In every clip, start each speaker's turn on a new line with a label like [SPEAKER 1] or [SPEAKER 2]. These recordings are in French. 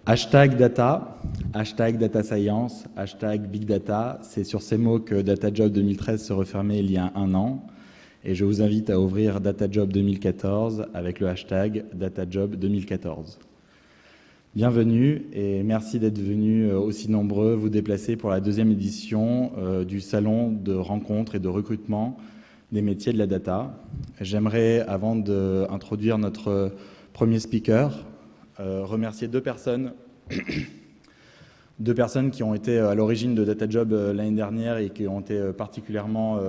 [SPEAKER 1] Hashtag data, hashtag data science, hashtag big data, c'est sur ces mots que DataJob 2013 se refermait il y a un an. Et je vous invite à ouvrir DataJob 2014 avec le hashtag DataJob 2014. Bienvenue et merci d'être venus aussi nombreux vous déplacer pour la deuxième édition du salon de rencontres et de recrutement des métiers de la data. J'aimerais, avant d'introduire notre premier speaker, remercier deux personnes qui ont été à l'origine de DataJob l'année dernière et qui ont été particulièrement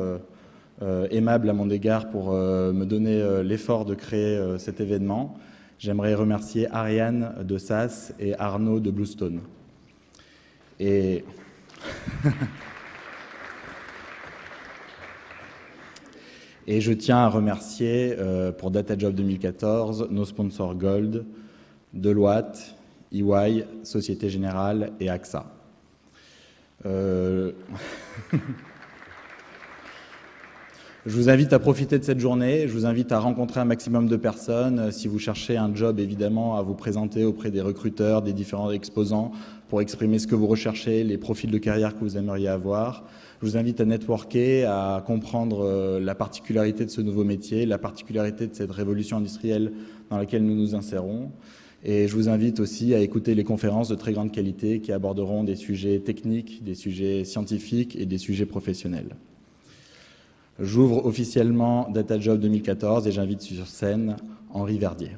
[SPEAKER 1] aimables à mon égard pour me donner l'effort de créer cet événement. J'aimerais remercier Ariane de SAS et Arnaud de Bluestone. Et je tiens à remercier pour DataJob 2014 nos sponsors Gold, Deloitte, EY, Société Générale et AXA. Je vous invite à profiter de cette journée, je vous invite à rencontrer un maximum de personnes. Si vous cherchez un job, évidemment, à vous présenter auprès des recruteurs, des différents exposants pour exprimer ce que vous recherchez, les profils de carrière que vous aimeriez avoir. Je vous invite à networker, à comprendre la particularité de ce nouveau métier, la particularité de cette révolution industrielle dans laquelle nous nous insérons. Et je vous invite aussi à écouter les conférences de très grande qualité qui aborderont des sujets techniques, des sujets scientifiques et des sujets professionnels. J'ouvre officiellement DataJob 2014 et j'invite sur scène Henri Verdier.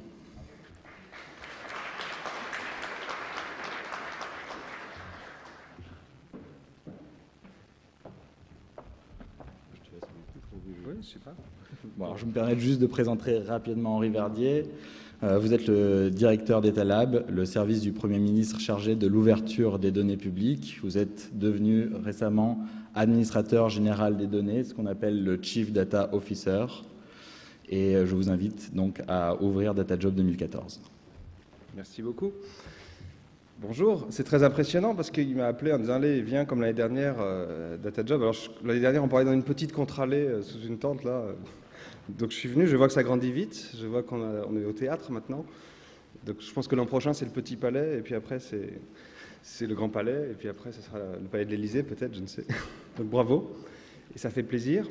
[SPEAKER 1] Bon, alors je me permets juste de présenter rapidement Henri Verdier. Vous êtes le directeur d'Etalab, le service du Premier ministre chargé de l'ouverture des données publiques. Vous êtes devenu récemment administrateur général des données, ce qu'on appelle le Chief Data Officer. Et je vous invite donc à ouvrir DataJob 2014.
[SPEAKER 2] Merci beaucoup. Bonjour, c'est très impressionnant parce qu'il m'a appelé en disant « Allez, viens comme l'année dernière, DataJob ». Alors l'année dernière, on parlait dans une petite contre-allée sous une tente là. Donc je suis venu, je vois que ça grandit vite, je vois qu'on est au théâtre maintenant. Donc je pense que l'an prochain c'est le Petit Palais et puis après c'est le Grand Palais et puis après ce sera le Palais de l'Élysée peut-être, je ne sais. Donc bravo, et ça fait plaisir.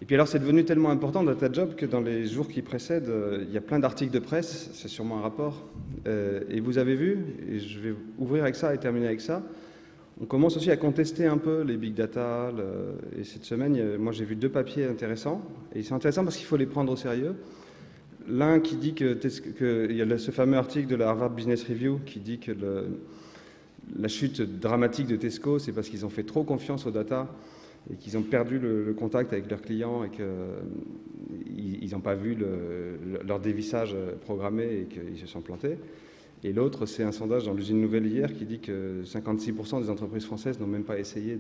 [SPEAKER 2] Et puis alors c'est devenu tellement important DataJob que dans les jours qui précèdent, il y a plein d'articles de presse, c'est sûrement un rapport. Et vous avez vu, et je vais ouvrir avec ça et terminer avec ça, on commence aussi à contester un peu les big data. Et cette semaine, moi j'ai vu deux papiers intéressants. Et ils sont intéressants parce qu'il faut les prendre au sérieux. L'un qui dit il y a ce fameux article de la Harvard Business Review qui dit que la chute dramatique de Tesco, c'est parce qu'ils ont fait trop confiance aux data et qu'ils ont perdu le contact avec leurs clients et qu'ils n'ont pas vu leur dévissage programmé et qu'ils se sont plantés. Et l'autre, c'est un sondage dans l'usine Nouvelle hier qui dit que 56% des entreprises françaises n'ont même pas essayé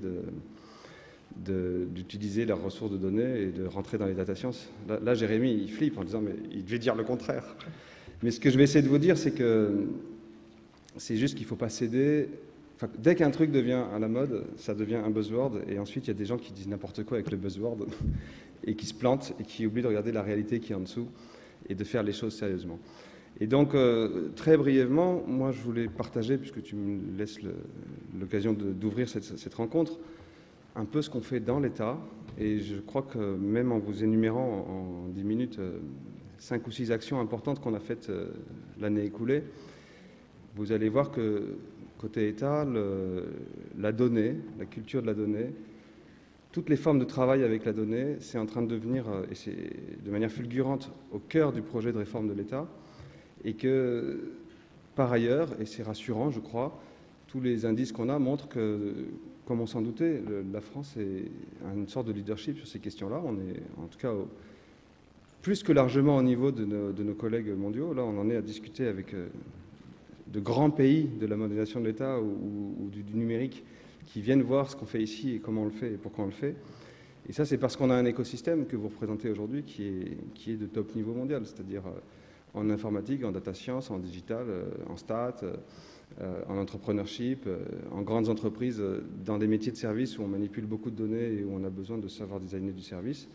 [SPEAKER 2] d'utiliser leurs ressources de données et de rentrer dans les data science. Là, Jérémy, il flippe en disant « mais il devait dire le contraire ». Mais ce que je vais essayer de vous dire, c'est que c'est juste qu'il ne faut pas céder. Enfin, dès qu'un truc devient à la mode, ça devient un buzzword. Et ensuite, il y a des gens qui disent n'importe quoi avec le buzzword et qui se plantent et qui oublient de regarder la réalité qui est en dessous et de faire les choses sérieusement. Et donc, très brièvement, moi je voulais partager, puisque tu me laisses l'occasion d'ouvrir cette rencontre, un peu ce qu'on fait dans l'État. Et je crois que même en vous énumérant en 10 minutes 5 ou 6 actions importantes qu'on a faites l'année écoulée, vous allez voir que côté État, la donnée, la culture de la donnée, toutes les formes de travail avec la donnée, c'est en train de devenir, et c'est de manière fulgurante, au cœur du projet de réforme de l'État. Et que, par ailleurs, et c'est rassurant, je crois, tous les indices qu'on a montrent que, comme on s'en doutait, la France est une sorte de leadership sur ces questions-là. On est, en tout cas, plus que largement au niveau de nos collègues mondiaux. Là, on en est à discuter avec de grands pays de la modernisation de l'État ou du numérique qui viennent voir ce qu'on fait ici et comment on le fait et pourquoi on le fait. Et ça, c'est parce qu'on a un écosystème que vous représentez aujourd'hui qui est de top niveau mondial, c'est-à-dire en informatique, en data science, en digital, en stats, en entrepreneurship, en grandes entreprises, dans des métiers de service où on manipule beaucoup de données et où on a besoin de savoir designer du service.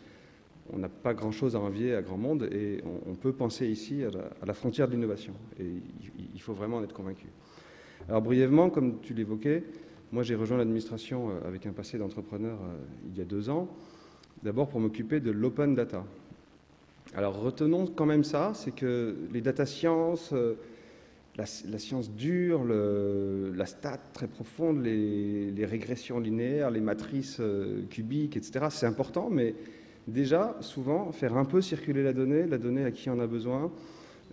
[SPEAKER 2] On n'a pas grand-chose à envier à grand monde et on peut penser ici à la frontière de l'innovation. Et il faut vraiment en être convaincu. Alors brièvement, comme tu l'évoquais, moi j'ai rejoint l'administration avec un passé d'entrepreneur il y a 2 ans, d'abord pour m'occuper de l'open data. Alors retenons quand même ça, c'est que les data science, la science dure, la stat très profonde, les régressions linéaires, les matrices cubiques, etc., c'est important, mais déjà, souvent, faire un peu circuler la donnée à qui en a besoin,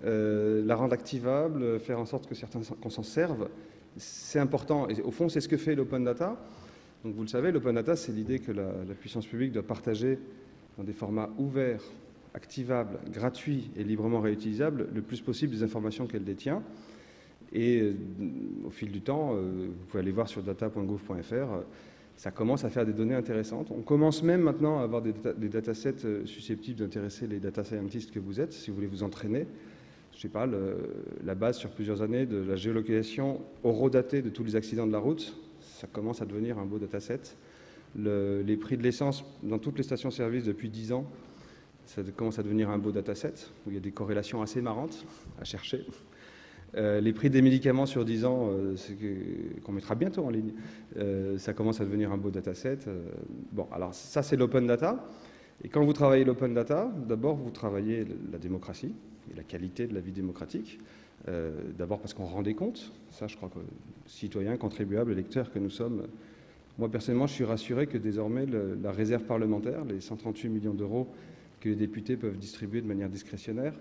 [SPEAKER 2] la rendre activable, faire en sorte que certains qu'on s'en serve, c'est important. Et au fond, c'est ce que fait l'open data. Donc vous le savez, l'open data, c'est l'idée que la puissance publique doit partager dans des formats ouverts, activables, gratuits et librement réutilisables le plus possible des informations qu'elle détient. Et au fil du temps, vous pouvez aller voir sur data.gouv.fr, ça commence à faire des données intéressantes. On commence même maintenant à avoir des datasets susceptibles d'intéresser les data scientists que vous êtes, si vous voulez vous entraîner. Je ne sais pas, la base sur plusieurs années de la géolocalisation horodatée de tous les accidents de la route, ça commence à devenir un beau dataset. Les prix de l'essence dans toutes les stations-service depuis 10 ans, ça commence à devenir un beau dataset, où il y a des corrélations assez marrantes à chercher. Les prix des médicaments sur 10 ans, qu'on mettra bientôt en ligne, ça commence à devenir un beau dataset. Bon, alors ça c'est l'open data. Et quand vous travaillez l'open data, d'abord vous travaillez la démocratie et la qualité de la vie démocratique. D'abord parce qu'on rend des comptes. Ça, je crois que citoyens, contribuables, électeurs que nous sommes, moi personnellement, je suis rassuré que désormais la réserve parlementaire, les 138 millions d'euros que les députés peuvent distribuer de manière discrétionnaire,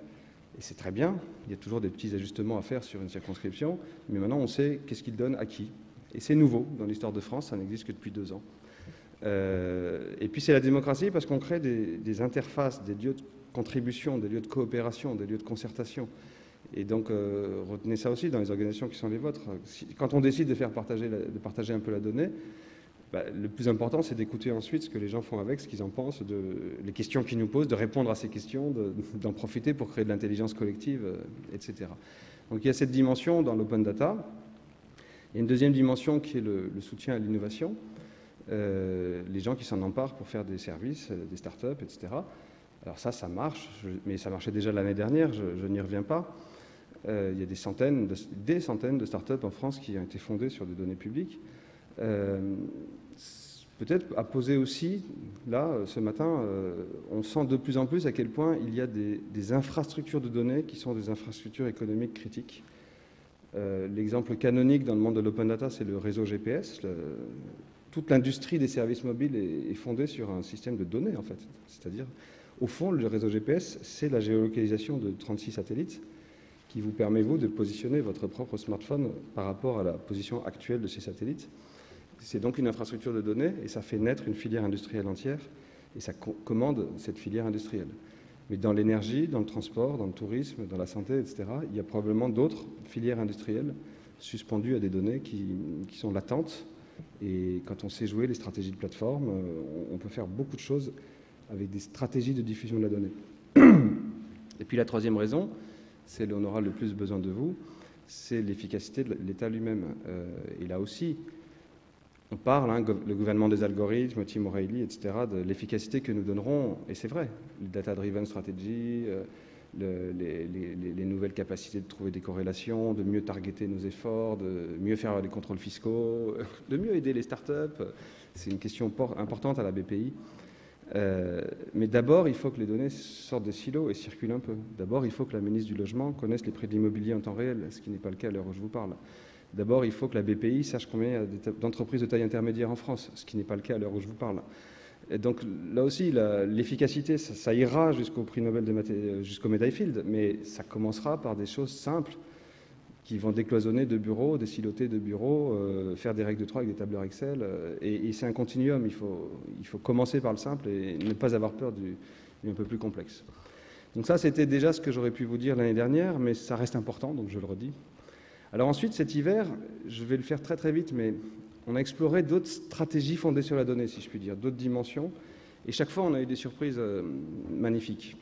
[SPEAKER 2] et c'est très bien, il y a toujours des petits ajustements à faire sur une circonscription, mais maintenant on sait qu'est-ce qu'ils donnent à qui. Et c'est nouveau dans l'histoire de France, ça n'existe que depuis 2 ans. Et puis c'est la démocratie parce qu'on crée des interfaces, des lieux de contribution, des lieux de coopération, des lieux de concertation. Et donc retenez ça aussi dans les organisations qui sont les vôtres. Quand on décide de partager un peu la donnée, le plus important, c'est d'écouter ensuite ce que les gens font avec, ce qu'ils en pensent, les questions qu'ils nous posent, de répondre à ces questions, d'en profiter pour créer de l'intelligence collective, etc. Donc il y a cette dimension dans l'open data. Il y a une deuxième dimension qui est le soutien à l'innovation. Les gens qui s'en emparent pour faire des services, des startups, etc. Alors ça marche, mais ça marchait déjà l'année dernière, je n'y reviens pas. Il y a des centaines de startups en France qui ont été fondées sur des données publiques. Peut-être à poser aussi, là, ce matin, on sent de plus en plus à quel point il y a des infrastructures de données qui sont des infrastructures économiques critiques. L'exemple canonique dans le monde de l'open data, c'est le réseau GPS. Toute l'industrie des services mobiles est fondée sur un système de données, en fait. C'est-à-dire, au fond, le réseau GPS, c'est la géolocalisation de 36 satellites qui vous permet, vous, de positionner votre propre smartphone par rapport à la position actuelle de ces satellites. C'est donc une infrastructure de données et ça fait naître une filière industrielle entière et ça commande cette filière industrielle. Mais dans l'énergie, dans le transport, dans le tourisme, dans la santé, etc., il y a probablement d'autres filières industrielles suspendues à des données qui sont latentes. Et quand on sait jouer les stratégies de plateforme, on peut faire beaucoup de choses avec des stratégies de diffusion de la donnée. Et puis la troisième raison, c'est là où on aura le plus besoin de vous, c'est l'efficacité de l'État lui-même. Et là aussi, on parle, le gouvernement des algorithmes, Tim O'Reilly, etc., de l'efficacité que nous donnerons, et c'est vrai, les data-driven strategy, les nouvelles capacités de trouver des corrélations, de mieux targeter nos efforts, de mieux faire les contrôles fiscaux, de mieux aider les startups. C'est une question importante à la BPI. Mais d'abord, il faut que les données sortent des silos et circulent un peu. D'abord, il faut que la ministre du Logement connaisse les prix de l'immobilier en temps réel, ce qui n'est pas le cas à l'heure où je vous parle. D'abord, il faut que la BPI sache combien il y a d'entreprises de taille intermédiaire en France, ce qui n'est pas le cas à l'heure où je vous parle. Et donc là aussi, l'efficacité, ça ira jusqu'au prix Nobel jusqu'au Medaifield, mais ça commencera par des choses simples qui vont décloisonner de bureaux, désiloter de bureaux, faire des règles de 3 avec des tableurs Excel. Et c'est un continuum, il faut commencer par le simple et ne pas avoir peur du un peu plus complexe. Donc ça, c'était déjà ce que j'aurais pu vous dire l'année dernière, mais ça reste important, donc je le redis. Alors ensuite, cet hiver, je vais le faire très très vite, mais on a exploré d'autres stratégies fondées sur la donnée, si je puis dire, d'autres dimensions. Et chaque fois, on a eu des surprises magnifiques.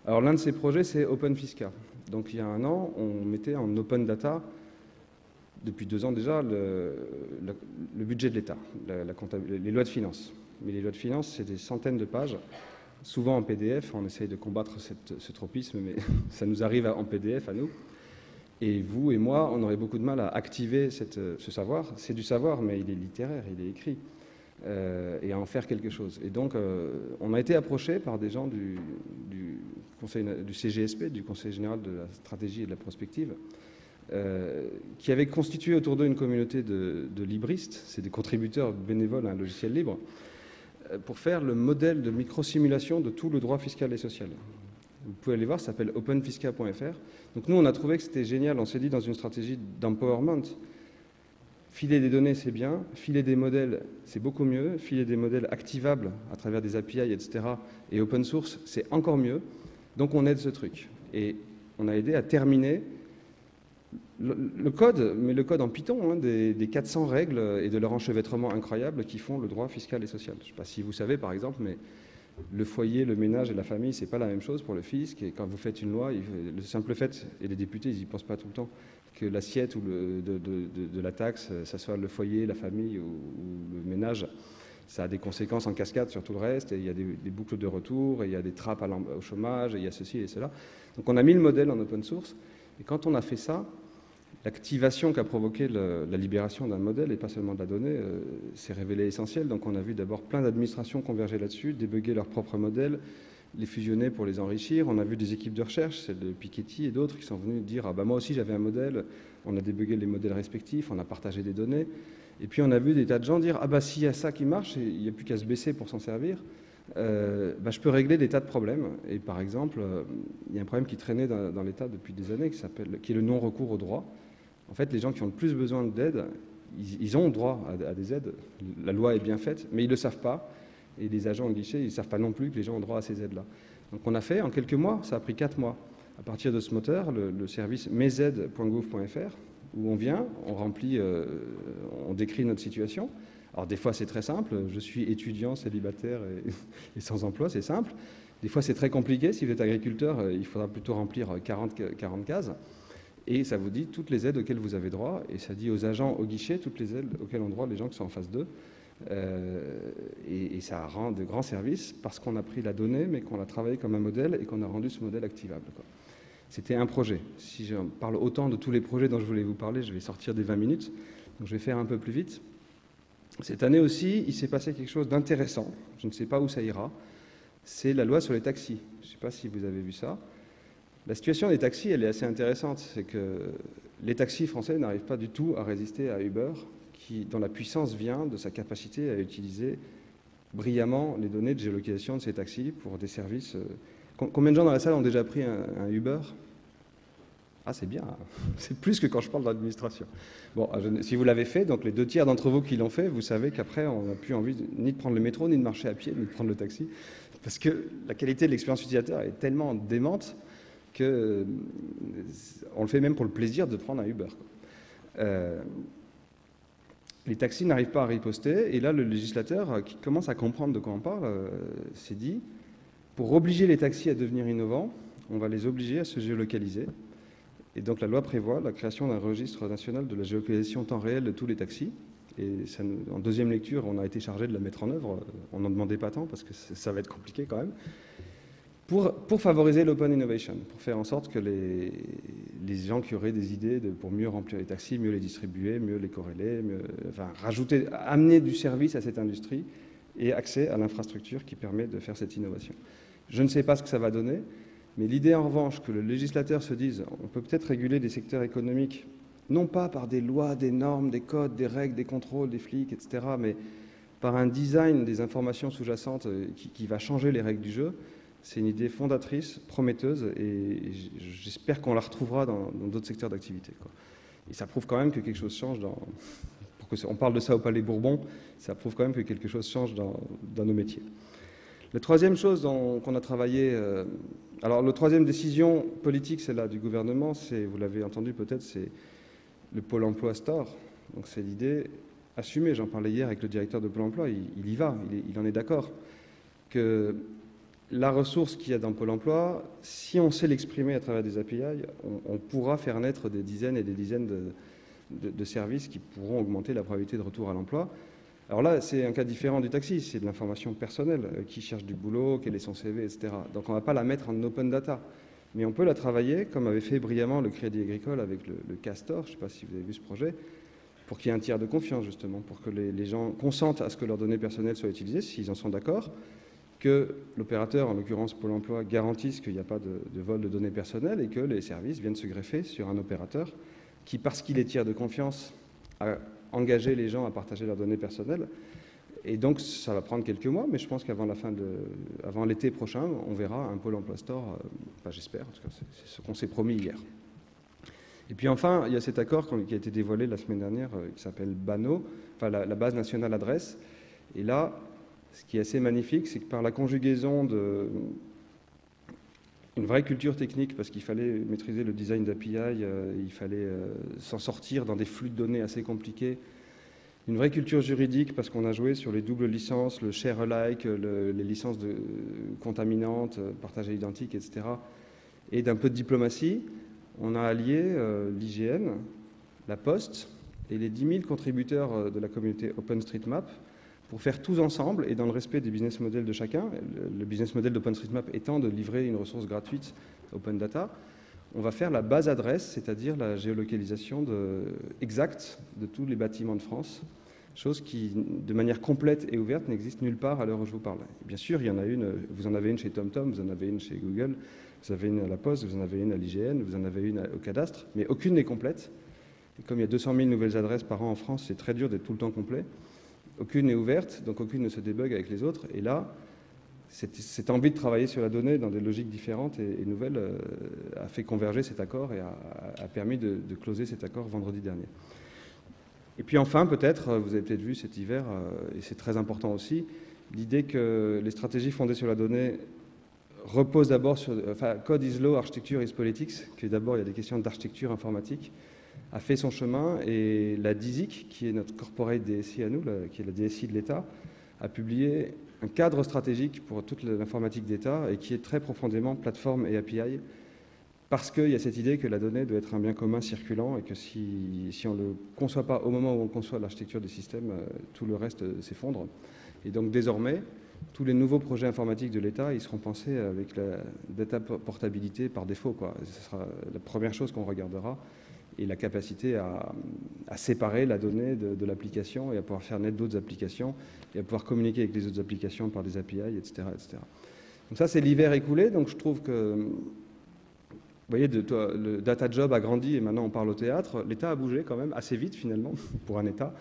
[SPEAKER 2] Alors l'un de ces projets, c'est OpenFisca. Donc il y a 1 an, on mettait en open data, depuis 2 ans déjà, le budget de l'État, les lois de finances. Mais les lois de finances, c'est des centaines de pages, souvent en PDF. On essaye de combattre ce tropisme, mais ça nous arrive en PDF à nous. Et vous et moi, on aurait beaucoup de mal à activer ce savoir. C'est du savoir, mais il est littéraire, il est écrit, et à en faire quelque chose. Et donc, on a été approché par des gens du CGSP, du Conseil général de la stratégie et de la prospective, qui avaient constitué autour d'eux une communauté de libristes, c'est des contributeurs bénévoles à un logiciel libre, pour faire le modèle de micro-simulation de tout le droit fiscal et social. Vous pouvez aller voir, ça s'appelle openfisca.fr. Donc nous, on a trouvé que c'était génial. On s'est dit, dans une stratégie d'empowerment, filer des données, c'est bien. Filer des modèles, c'est beaucoup mieux. Filer des modèles activables à travers des API, etc. et open source, c'est encore mieux. Donc on aide ce truc. Et on a aidé à terminer le code, mais le code en Python, hein, des 400 règles et de leur enchevêtrement incroyable qui font le droit fiscal et social. Je ne sais pas si vous savez, par exemple, mais le foyer, le ménage et la famille, c'est pas la même chose pour le fisc. Et quand vous faites une loi, le simple fait, et les députés, ils n'y pensent pas tout le temps, que l'assiette de la taxe, ça soit le foyer, la famille ou le ménage, ça a des conséquences en cascade sur tout le reste. Et il y a des boucles de retour, et il y a des trappes au chômage, et il y a ceci et cela. Donc on a mis le modèle en open source. Et quand on a fait ça, l'activation qu'a provoqué la libération d'un modèle, et pas seulement de la donnée, s'est révélée essentielle. Donc on a vu d'abord plein d'administrations converger là-dessus, débugger leurs propres modèles, les fusionner pour les enrichir. On a vu des équipes de recherche, celles de Piketty et d'autres, qui sont venus dire « Ah bah moi aussi j'avais un modèle », on a débugué les modèles respectifs, on a partagé des données. Et puis on a vu des tas de gens dire « Ah bah s'il y a ça qui marche, il n'y a plus qu'à se baisser pour s'en servir », je peux régler des tas de problèmes. Et par exemple, il y a un problème qui traînait dans l'État depuis des années, qui est le non-recours au droit. En fait, les gens qui ont le plus besoin d'aide, ils ont droit à des aides. La loi est bien faite, mais ils ne le savent pas. Et les agents au guichet, ils ne savent pas non plus que les gens ont droit à ces aides-là. Donc on a fait, en quelques mois, ça a pris 4 mois, à partir de ce moteur, le service mesaides.gouv.fr, où on vient, on remplit, on décrit notre situation. Alors des fois c'est très simple, je suis étudiant, célibataire et sans emploi, c'est simple. Des fois c'est très compliqué, si vous êtes agriculteur, il faudra plutôt remplir 40 cases. Et ça vous dit toutes les aides auxquelles vous avez droit, et ça dit aux agents au guichet toutes les aides auxquelles ont droit les gens qui sont en face d'eux. Et ça rend de grands services parce qu'on a pris la donnée, mais qu'on l'a travaillé comme un modèle et qu'on a rendu ce modèle activable, quoi. C'était un projet. Si je parle autant de tous les projets dont je voulais vous parler, je vais sortir des 20 minutes, donc je vais faire un peu plus vite. Cette année aussi, il s'est passé quelque chose d'intéressant, je ne sais pas où ça ira, c'est la loi sur les taxis. Je ne sais pas si vous avez vu ça. La situation des taxis, elle est assez intéressante. C'est que les taxis français n'arrivent pas du tout à résister à Uber, dont la puissance vient de sa capacité à utiliser brillamment les données de géolocalisation de ces taxis pour des services. Combien de gens dans la salle ont déjà pris un Uber? Ah, c'est bien, c'est plus que quand je parle de l'administration. Bon, si vous l'avez fait, donc les 2 tiers d'entre vous qui l'ont fait, vous savez qu'après, on n'a plus envie ni de prendre le métro, ni de marcher à pied, ni de prendre le taxi, parce que la qualité de l'expérience utilisateur est tellement démente qu'on le fait même pour le plaisir de prendre un Uber. Les taxis n'arrivent pas à riposter, et là, le législateur, qui commence à comprendre de quoi on parle, s'est dit, pour obliger les taxis à devenir innovants, on va les obliger à se géolocaliser. Et donc la loi prévoit la création d'un registre national de la géolocalisation temps réel de tous les taxis. Et ça, en deuxième lecture, on a été chargé de la mettre en œuvre. On n'en demandait pas tant, parce que ça va être compliqué quand même. Pour favoriser l'open innovation, pour faire en sorte que les gens qui auraient des idées pour mieux remplir les taxis, mieux les distribuer, mieux les corréler, amener du service à cette industrie et accès à l'infrastructure qui permet de faire cette innovation. Je ne sais pas ce que ça va donner, mais l'idée en revanche que le législateur se dise on peut peut-être réguler des secteurs économiques, non pas par des lois, des normes, des codes, des règles, des contrôles, des flics, etc., mais par un design des informations sous-jacentes qui va changer les règles du jeu. C'est une idée fondatrice, prometteuse, et j'espère qu'on la retrouvera dans d'autres secteurs d'activité. Et ça prouve quand même que quelque chose change on parle de ça au Palais Bourbon, ça prouve quand même que quelque chose change dans nos métiers. La troisième chose qu'on a travaillé, alors la troisième décision politique, celle-là du gouvernement, vous l'avez entendu peut-être, c'est le Pôle emploi Store. Donc c'est l'idée assumée, j'en parlais hier avec le directeur de Pôle emploi, il y va, il en est d'accord, que la ressource qu'il y a dans Pôle emploi, si on sait l'exprimer à travers des API, on pourra faire naître des dizaines et des dizaines de services qui pourront augmenter la probabilité de retour à l'emploi. Alors là, c'est un cas différent du taxi, c'est de l'information personnelle, qui cherche du boulot, quel est son CV, etc. Donc on ne va pas la mettre en open data. mais on peut la travailler, comme avait fait brillamment le Crédit Agricole avec le Castor, je ne sais pas si vous avez vu ce projet, pour qu'il y ait un tiers de confiance, justement, pour que les gens consentent à ce que leurs données personnelles soient utilisées, s'ils en sont d'accord, que l'opérateur, en l'occurrence Pôle emploi, garantisse qu'il n'y a pas de vol de données personnelles et que les services viennent se greffer sur un opérateur qui, parce qu'il est tiers de confiance, a engagé les gens à partager leurs données personnelles. Et donc, ça va prendre quelques mois, mais je pense qu'avant avant l'été prochain, on verra un Pôle emploi Store, enfin, j'espère, en tout cas, c'est ce qu'on s'est promis hier. Et puis enfin, il y a cet accord qui a été dévoilé la semaine dernière, qui s'appelle BANO, enfin la base nationale adresse. Et là, ce qui est assez magnifique, c'est que par la conjugaison d'une vraie culture technique, parce qu'il fallait maîtriser le design d'API, il fallait s'en sortir dans des flux de données assez compliqués, une vraie culture juridique, parce qu'on a joué sur les doubles licences, le share-alike, les licences contaminantes, partage à l'identique, etc. Et d'un peu de diplomatie, on a allié l'IGN, la Poste et les 10 000 contributeurs de la communauté OpenStreetMap pour faire tous ensemble, et dans le respect des business models de chacun, le business model d'OpenStreetMap étant de livrer une ressource gratuite Open Data, on va faire la base adresse, c'est-à-dire la géolocalisation exacte de tous les bâtiments de France, chose qui, de manière complète et ouverte, n'existe nulle part à l'heure où je vous parle. Bien sûr, il y en a une, vous en avez une chez TomTom, vous en avez une chez Google, vous en avez une à la Poste, vous en avez une à l'IGN, vous en avez une au cadastre, mais aucune n'est complète. Et comme il y a 200 000 nouvelles adresses par an en France, c'est très dur d'être tout le temps complet. Aucune n'est ouverte, donc aucune ne se débug avec les autres. Et là, cette envie de travailler sur la donnée dans des logiques différentes et nouvelles a fait converger cet accord et a permis de closer cet accord vendredi dernier. Et puis enfin, peut-être, vous avez peut-être vu cet hiver, et c'est très important aussi, l'idée que les stratégies fondées sur la donnée reposent d'abord sur, enfin, code is law, architecture is politics, que d'abord il y a des questions d'architecture informatique, a fait son chemin, et la DISIC, qui est notre corporate DSI à nous, qui est la DSI de l'État, a publié un cadre stratégique pour toute l'informatique d'État et qui est très profondément plateforme et API, parce qu'il y a cette idée que la donnée doit être un bien commun circulant et que si on ne le conçoit pas au moment où on conçoit l'architecture des systèmes, tout le reste s'effondre. Et donc désormais, tous les nouveaux projets informatiques de l'État, ils seront pensés avec la data portabilité par défaut, quoi. Ce sera la première chose qu'on regardera, et la capacité à séparer la donnée de l'application et à pouvoir faire naître d'autres applications et à pouvoir communiquer avec les autres applications par des API, etc. etc. Donc ça, c'est l'hiver écoulé, donc je trouve que, vous voyez, le data job a grandi et maintenant on parle au théâtre. L'État a bougé quand même assez vite finalement pour un État.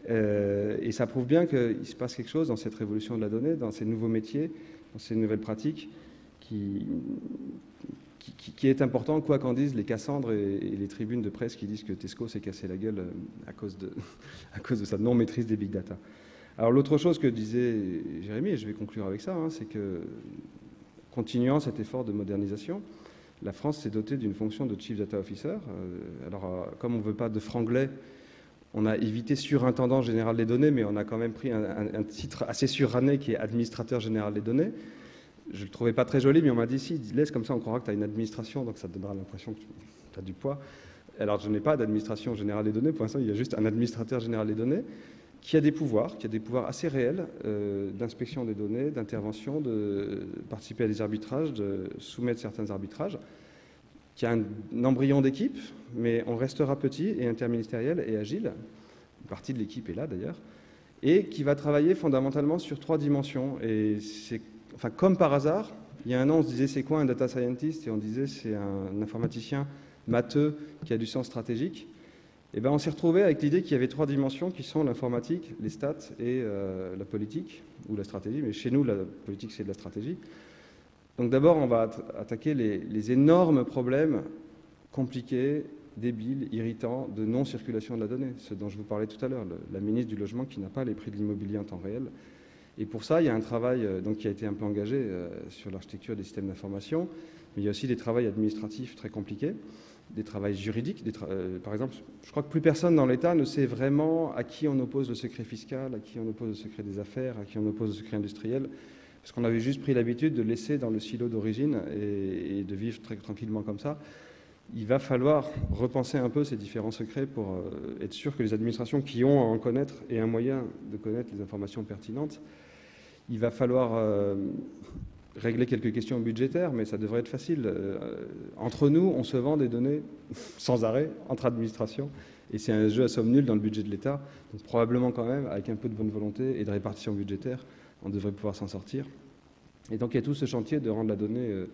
[SPEAKER 2] Et ça prouve bien qu'il se passe quelque chose dans cette révolution de la donnée, dans ces nouveaux métiers, dans ces nouvelles pratiques qui est important, quoi qu'en disent les Cassandres et les tribunes de presse qui disent que Tesco s'est cassé la gueule à cause de sa non-maîtrise des big data. Alors l'autre chose que disait Jérémy, et je vais conclure avec ça, c'est que, continuant cet effort de modernisation, la France s'est dotée d'une fonction de Chief Data Officer. Alors, comme on ne veut pas de franglais, on a évité surintendant général des données, mais on a quand même pris un titre assez suranné qui est administrateur général des données. Je ne le trouvais pas très joli, mais on m'a dit, si, laisse comme ça, on croira que tu as une administration, donc ça te donnera l'impression que tu as du poids. Alors, je n'ai pas d'administration générale des données, pour l'instant, il y a juste un administrateur général des données qui a des pouvoirs assez réels d'inspection des données, d'intervention, de participer à des arbitrages, de soumettre certains arbitrages, qui a un embryon d'équipe, mais on restera petit et interministériel et agile, une partie de l'équipe est là d'ailleurs, et qui va travailler fondamentalement sur 3 dimensions. Et c'est, enfin, comme par hasard, il y a un an, on se disait c'est quoi un data scientist, et on disait c'est un informaticien matheux qui a du sens stratégique. Et bien on s'est retrouvé avec l'idée qu'il y avait 3 dimensions qui sont l'informatique, les stats et la politique, ou la stratégie, mais chez nous la politique c'est de la stratégie. Donc d'abord on va attaquer les énormes problèmes compliqués, débiles, irritants de non-circulation de la donnée, ce dont je vous parlais tout à l'heure, la ministre du Logement qui n'a pas les prix de l'immobilier en temps réel. Et pour ça, il y a un travail donc, qui a été un peu engagé sur l'architecture des systèmes d'information, mais il y a aussi des travaux administratifs très compliqués, des travaux juridiques. Par exemple, je crois que plus personne dans l'État ne sait vraiment à qui on oppose le secret fiscal, à qui on oppose le secret des affaires, à qui on oppose le secret industriel, parce qu'on avait juste pris l'habitude de laisser dans le silo d'origine et de vivre très tranquillement comme ça. Il va falloir repenser un peu ces différents secrets pour être sûr que les administrations qui ont à en connaître et un moyen de connaître les informations pertinentes, il va falloir régler quelques questions budgétaires, mais ça devrait être facile. Entre nous, on se vend des données sans arrêt, entre administrations, et c'est un jeu à somme nulle dans le budget de l'État. Donc probablement quand même, avec un peu de bonne volonté et de répartition budgétaire, on devrait pouvoir s'en sortir. Et donc il y a tout ce chantier de rendre la donnée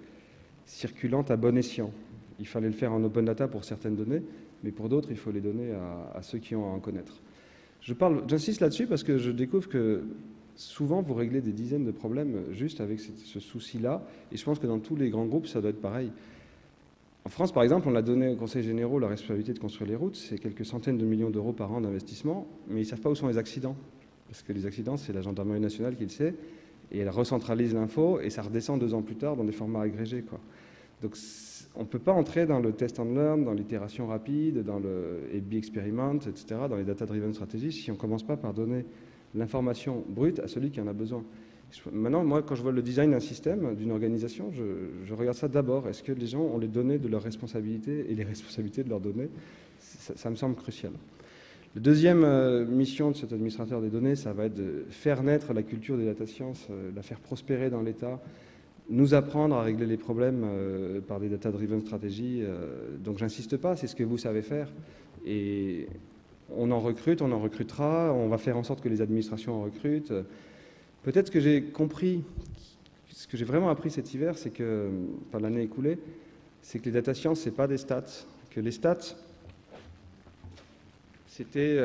[SPEAKER 2] circulante à bon escient. Il fallait le faire en open data pour certaines données, mais pour d'autres, il faut les donner à ceux qui ont à en connaître. J'insiste là-dessus parce que je découvre que souvent, vous réglez des dizaines de problèmes juste avec ce souci-là, et je pense que dans tous les grands groupes, ça doit être pareil. En France, par exemple, on a donné aux conseils généraux la responsabilité de construire les routes, c'est quelques centaines de millions d'euros par an d'investissement, mais ils ne savent pas où sont les accidents, parce que les accidents, c'est la gendarmerie nationale qui le sait, et elle recentralise l'info, et ça redescend 2 ans plus tard dans des formats agrégés, quoi. Donc, on ne peut pas entrer dans le test and learn, dans l'itération rapide, dans le A/B experiment, etc., dans les data-driven strategies, si on ne commence pas par donner l'information brute à celui qui en a besoin. Maintenant, moi, quand je vois le design d'un système, d'une organisation, je regarde ça d'abord. Est-ce que les gens ont les données de leurs responsabilités et les responsabilités de leurs données? Ça me semble crucial. La deuxième mission de cet administrateur des données, ça va être de faire naître la culture des data science, la faire prospérer dans l'État, nous apprendre à régler les problèmes par des data-driven strategies. Donc, j'insiste pas, c'est ce que vous savez faire. Et on en recrute, on en recrutera, on va faire en sorte que les administrations en recrutent. Peut-être ce que j'ai compris, ce que j'ai vraiment appris cet hiver, c'est que, enfin l'année écoulée, c'est que les data science, ce n'est pas des stats. Que les stats, c'était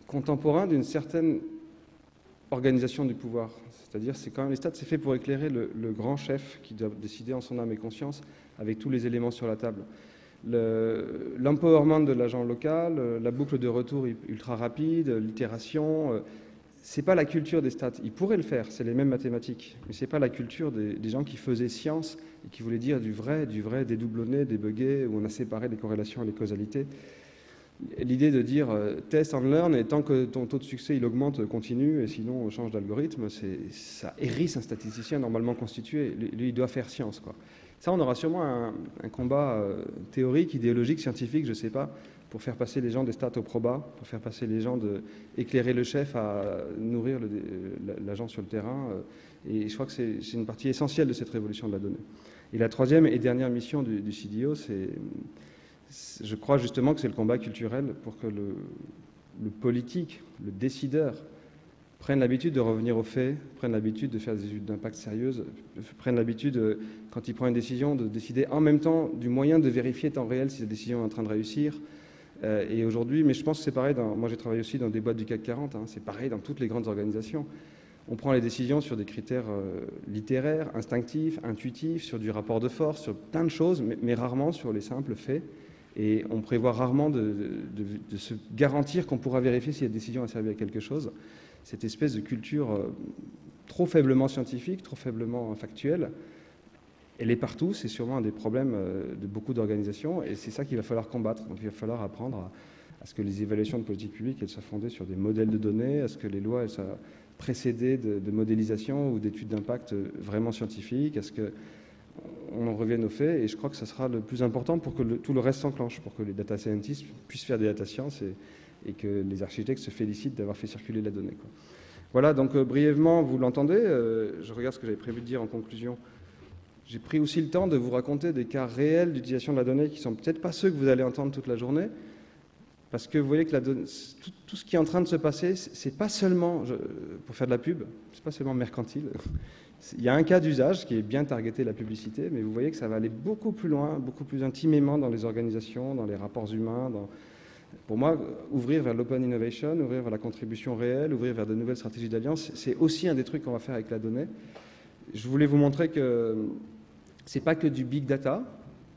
[SPEAKER 2] contemporain d'une certaine organisation du pouvoir. C'est-à-dire, c'est quand même les stats, c'est fait pour éclairer le grand chef qui doit décider en son âme et conscience avec tous les éléments sur la table. L'empowerment de l'agent local, la boucle de retour ultra rapide, l'itération, c'est pas la culture des stats. Ils pourraient le faire, c'est les mêmes mathématiques, mais c'est pas la culture des gens qui faisaient science et qui voulaient dire du vrai, dédoublonné, débugué, où on a séparé les corrélations et les causalités. L'idée de dire test and learn, et tant que ton taux de succès il augmente, continue, et sinon on change d'algorithme, ça hérisse un statisticien normalement constitué. Lui, il doit faire science, quoi. Ça, on aura sûrement un combat théorique, idéologique, scientifique, je ne sais pas, pour faire passer les gens des stats au proba, pour faire passer les gens éclairer le chef à nourrir l'agent sur le terrain. Et je crois que c'est une partie essentielle de cette révolution de la donnée. Et la troisième et dernière mission du CDO, je crois justement que c'est le combat culturel pour que le politique, le décideur, prenne l'habitude de revenir aux faits, prenne l'habitude de faire des études d'impact sérieuses, prenne l'habitude, quand il prend une décision, de décider en même temps du moyen de vérifier en réel si la décision est en train de réussir. Et aujourd'hui, mais je pense que c'est pareil, moi j'ai travaillé aussi dans des boîtes du CAC 40, c'est pareil dans toutes les grandes organisations. On prend les décisions sur des critères littéraires, instinctifs, intuitifs, sur du rapport de force, sur plein de choses, mais rarement sur les simples faits. Et on prévoit rarement de se garantir qu'on pourra vérifier si la décision a servi à quelque chose. Cette espèce de culture trop faiblement scientifique, trop faiblement factuelle, elle est partout, c'est sûrement un des problèmes de beaucoup d'organisations, et c'est ça qu'il va falloir combattre. Donc il va falloir apprendre à ce que les évaluations de politique publique elles soient fondées sur des modèles de données, à ce que les lois elles soient précédées de modélisation ou d'études d'impact vraiment scientifiques, à ce qu'on en revienne aux faits, et je crois que ça sera le plus important pour que tout le reste s'enclenche, pour que les data scientists puissent faire des data science et que les architectes se félicitent d'avoir fait circuler la donnée, quoi. Voilà, donc brièvement, vous l'entendez, je regarde ce que j'avais prévu de dire en conclusion. J'ai pris aussi le temps de vous raconter des cas réels d'utilisation de la donnée qui ne sont peut-être pas ceux que vous allez entendre toute la journée, parce que vous voyez que tout ce qui est en train de se passer, c'est pas seulement, pour faire de la pub, c'est pas seulement mercantile. Il y a un cas d'usage qui est bien targeté la publicité, mais vous voyez que ça va aller beaucoup plus loin, beaucoup plus intimement dans les organisations, dans les rapports humains, pour moi, ouvrir vers l'open innovation, ouvrir vers la contribution réelle, ouvrir vers de nouvelles stratégies d'alliance, c'est aussi un des trucs qu'on va faire avec la donnée. Je voulais vous montrer que ce n'est pas que du big data.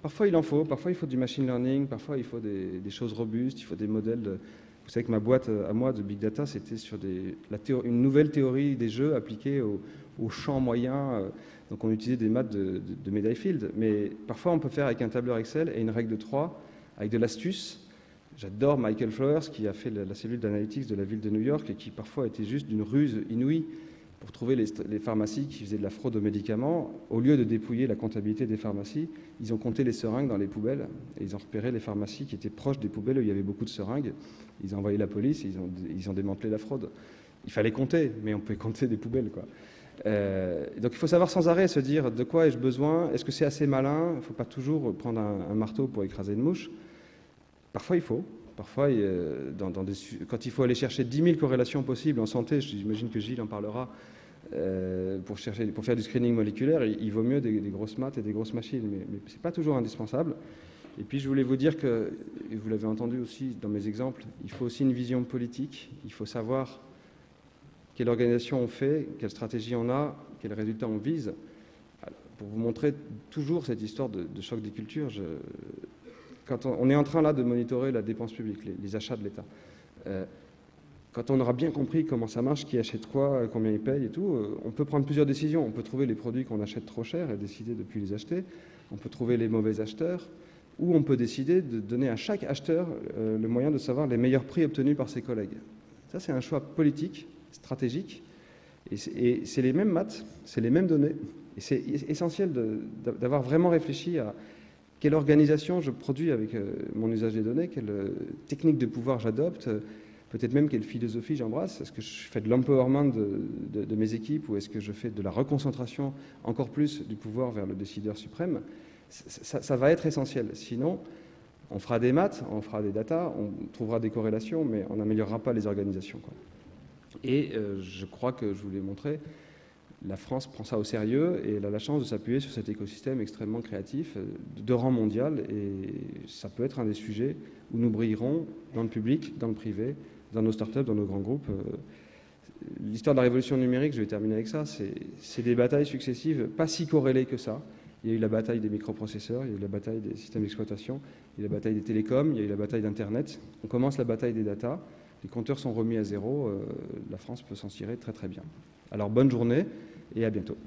[SPEAKER 2] Parfois, il en faut. Parfois, il faut du machine learning. Parfois, il faut des choses robustes. Il faut des modèles. Vous savez que ma boîte à moi de big data, c'était sur une nouvelle théorie des jeux appliquée au champ moyen. Donc, on utilisait des maths de Mealyfield. Mais parfois, on peut faire avec un tableur Excel et une règle de 3, avec de l'astuce. J'adore Michael Flowers, qui a fait la cellule d'analytics de la ville de New York et qui parfois était juste d'une ruse inouïe pour trouver les pharmacies qui faisaient de la fraude aux médicaments. Au lieu de dépouiller la comptabilité des pharmacies, ils ont compté les seringues dans les poubelles et ils ont repéré les pharmacies qui étaient proches des poubelles où il y avait beaucoup de seringues. Ils ont envoyé la police et ils ont démantelé la fraude. Il fallait compter, mais on pouvait compter des poubelles, quoi. Donc il faut savoir sans arrêt se dire de quoi ai-je besoin, est-ce que c'est assez malin, il ne faut pas toujours prendre un marteau pour écraser une mouche. Parfois il faut, parfois quand il faut aller chercher 10 000 corrélations possibles en santé, j'imagine que Gilles en parlera, pour faire du screening moléculaire, il vaut mieux des grosses maths et des grosses machines, mais ce n'est pas toujours indispensable. Et puis je voulais vous dire que, et vous l'avez entendu aussi dans mes exemples, il faut aussi une vision politique, il faut savoir quelle organisation on fait, quelle stratégie on a, quels résultats on vise. Pour vous montrer toujours cette histoire de choc des cultures, quand on est en train là de monitorer la dépense publique, les achats de l'État, quand on aura bien compris comment ça marche, qui achète quoi, combien il paye et tout, on peut prendre plusieurs décisions. On peut trouver les produits qu'on achète trop cher et décider de ne plus les acheter. On peut trouver les mauvais acheteurs. Ou on peut décider de donner à chaque acheteur le moyen de savoir les meilleurs prix obtenus par ses collègues. Ça, c'est un choix politique, stratégique. Et c'est les mêmes maths, c'est les mêmes données. Et c'est essentiel d'avoir vraiment réfléchi à quelle organisation je produis avec mon usage des données, quelle technique de pouvoir j'adopte, peut-être même quelle philosophie j'embrasse. Est-ce que je fais de l'empowerment de mes équipes ou est-ce que je fais de la reconcentration encore plus du pouvoir vers le décideur suprême? Ça va être essentiel. Sinon, on fera des maths, on fera des data, on trouvera des corrélations, mais on n'améliorera pas les organisations, quoi. Et je crois que je vous l'ai montré, la France prend ça au sérieux et elle a la chance de s'appuyer sur cet écosystème extrêmement créatif de rang mondial. Et ça peut être un des sujets où nous brillerons dans le public, dans le privé, dans nos startups, dans nos grands groupes. L'histoire de la révolution numérique, je vais terminer avec ça, c'est des batailles successives, pas si corrélées que ça. Il y a eu la bataille des microprocesseurs, il y a eu la bataille des systèmes d'exploitation, il y a eu la bataille des télécoms, il y a eu la bataille d'Internet. On commence la bataille des data, les compteurs sont remis à zéro, la France peut s'en tirer très très bien. Alors bonne journée et à bientôt.